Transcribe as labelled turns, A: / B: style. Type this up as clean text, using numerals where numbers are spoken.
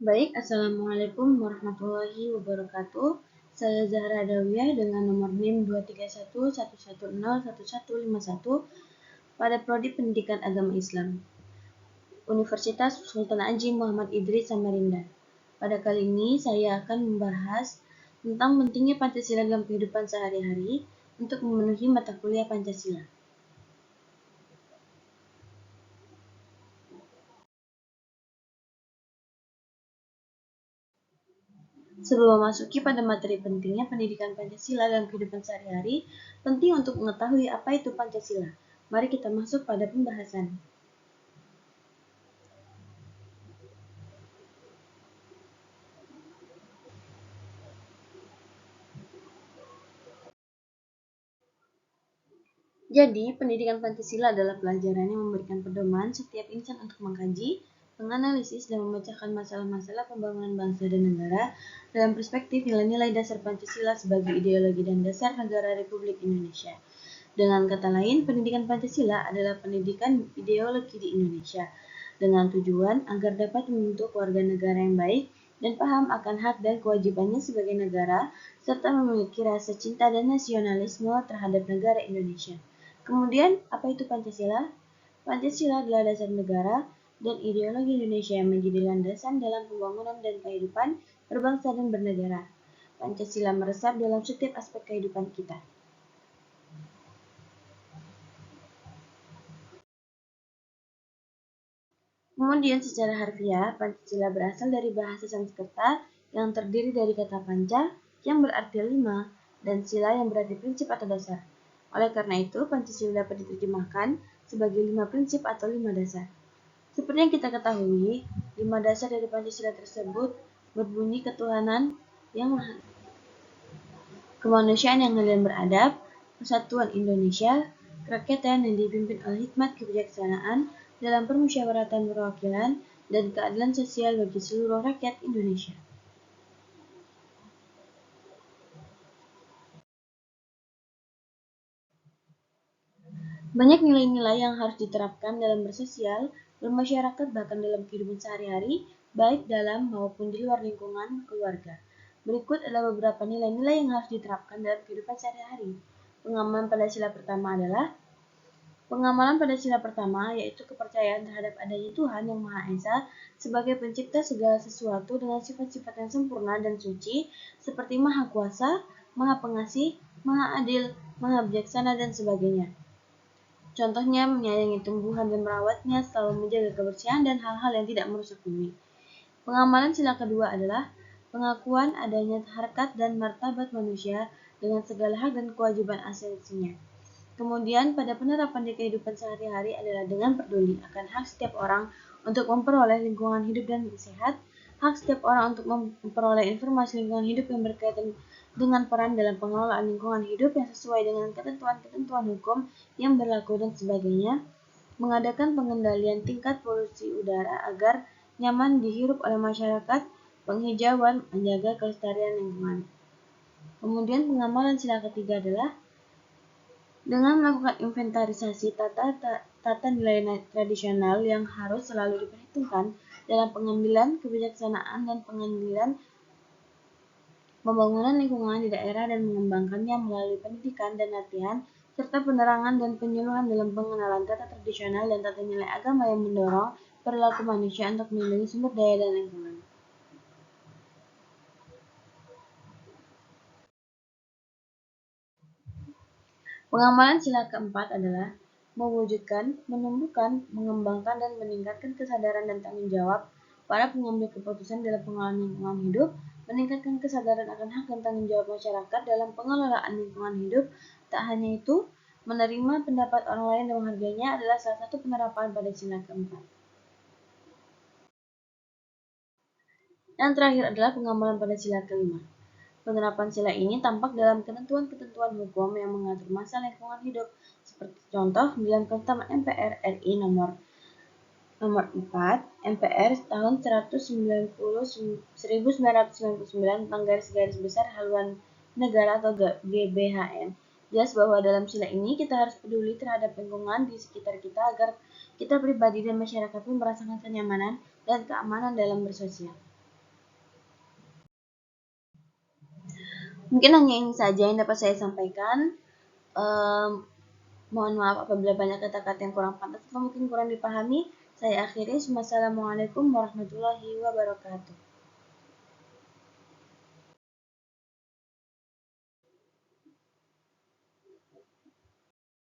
A: Baik, Assalamualaikum warahmatullahi wabarakatuh. Saya Zahra Dawiyah dengan nomor NIM 23111011151 pada Prodi Pendidikan Agama Islam, Universitas Sultan Haji Muhammad Idris Samarinda. Pada kali ini saya akan membahas tentang pentingnya Pancasila dalam kehidupan sehari-hari untuk memenuhi mata kuliah Pancasila. Sebelum memasuki pada materi pentingnya pendidikan Pancasila dalam kehidupan sehari-hari, penting untuk mengetahui apa itu Pancasila. Mari kita masuk pada pembahasan. Jadi, pendidikan Pancasila adalah pelajaran yang memberikan pedoman setiap insan untuk mengkaji, menganalisis, dan memecahkan masalah-masalah pembangunan bangsa dan negara dalam perspektif nilai-nilai dasar Pancasila sebagai ideologi dan dasar negara Republik Indonesia. Dengan kata lain, pendidikan Pancasila adalah pendidikan ideologi di Indonesia, dengan tujuan agar dapat membentuk warga negara yang baik dan paham akan hak dan kewajibannya sebagai negara, serta memiliki rasa cinta dan nasionalisme terhadap negara Indonesia. Kemudian, apa itu Pancasila? Pancasila adalah dasar negara dan ideologi Indonesia yang menjadi landasan dalam pembangunan dan kehidupan berbangsa dan bernegara. Pancasila meresap dalam setiap aspek kehidupan kita. Kemudian secara harfiah, Pancasila berasal dari bahasa Sanskerta yang terdiri dari kata panca yang berarti lima dan sila yang berarti prinsip atau dasar. Oleh karena itu, Pancasila dapat diterjemahkan sebagai 5 prinsip atau 5 dasar. Seperti yang kita ketahui, 5 dasar dari Pancasila tersebut berbunyi ketuhanan yang maha, kemanusiaan yang adil dan beradab, persatuan Indonesia, kerakyatan yang dipimpin oleh hikmat kebijaksanaan dalam permusyawaratan perwakilan, dan keadilan sosial bagi seluruh rakyat Indonesia. Banyak nilai-nilai yang harus diterapkan dalam bersosial, bermasyarakat, bahkan dalam kehidupan sehari-hari, baik dalam maupun di luar lingkungan keluarga. Berikut adalah beberapa nilai-nilai yang harus diterapkan dalam kehidupan sehari-hari. Pengamalan pada sila pertama adalah pengamalan pada sila pertama, yaitu kepercayaan terhadap adanya Tuhan Yang Maha Esa sebagai pencipta segala sesuatu dengan sifat-sifat yang sempurna dan suci, seperti Maha Kuasa, Maha Pengasih, Maha Adil, Maha Bijaksana, dan sebagainya. Contohnya menyayangi tumbuhan dan merawatnya, selalu menjaga kebersihan dan hal-hal yang tidak merusak bumi. Pengamalan sila kedua adalah pengakuan adanya harkat dan martabat manusia dengan segala hak dan kewajiban esensinya. Kemudian pada penerapan di kehidupan sehari-hari adalah dengan peduli akan hak setiap orang untuk memperoleh lingkungan hidup dan sehat, hak setiap orang untuk memperoleh informasi lingkungan hidup yang berkaitan dengan peran dalam pengelolaan lingkungan hidup yang sesuai dengan ketentuan-ketentuan hukum yang berlaku dan sebagainya, mengadakan pengendalian tingkat polusi udara agar nyaman dihirup oleh masyarakat, penghijauan, menjaga kelestarian lingkungan. Kemudian pengamalan sila ketiga adalah dengan melakukan inventarisasi tata nilai tradisional yang harus selalu diperhitungkan dalam pengambilan kebijaksanaan dan pengambilan pembangunan lingkungan di daerah dan mengembangkannya melalui pendidikan dan latihan, serta penerangan dan penyuluhan dalam pengenalan tata tradisional dan tata nilai agama yang mendorong perilaku manusia untuk melindungi sumber daya dan lingkungan. Pengamalan sila keempat adalah mewujudkan, menumbuhkan, mengembangkan, dan meningkatkan kesadaran dan tanggung jawab para pengambil keputusan dalam pengelolaan lingkungan hidup, meningkatkan kesadaran akan hak dan tanggung jawab masyarakat dalam pengelolaan lingkungan hidup. Tak hanya itu, menerima pendapat orang lain dan menghargainya adalah salah satu penerapan pada sila keempat. Dan terakhir adalah pengamalan pada sila kelima. Penerapan sila ini tampak dalam ketentuan-ketentuan hukum yang mengatur masalah lingkungan hidup, seperti contoh dalam Ketentuan MPR RI nomor 4 MPR tahun 1999 tentang garis-garis besar haluan negara atau GBHN. Jelas bahwa dalam sila ini kita harus peduli terhadap lingkungan di sekitar kita agar kita pribadi dan masyarakat pun merasakan kenyamanan dan keamanan dalam bersosial. Mungkin hanya ini saja yang dapat saya sampaikan. Em, Mohon maaf apabila banyak kata-kata yang kurang pantas atau mungkin kurang dipahami. Saya akhiri. Wassalamualaikum warahmatullahi wabarakatuh.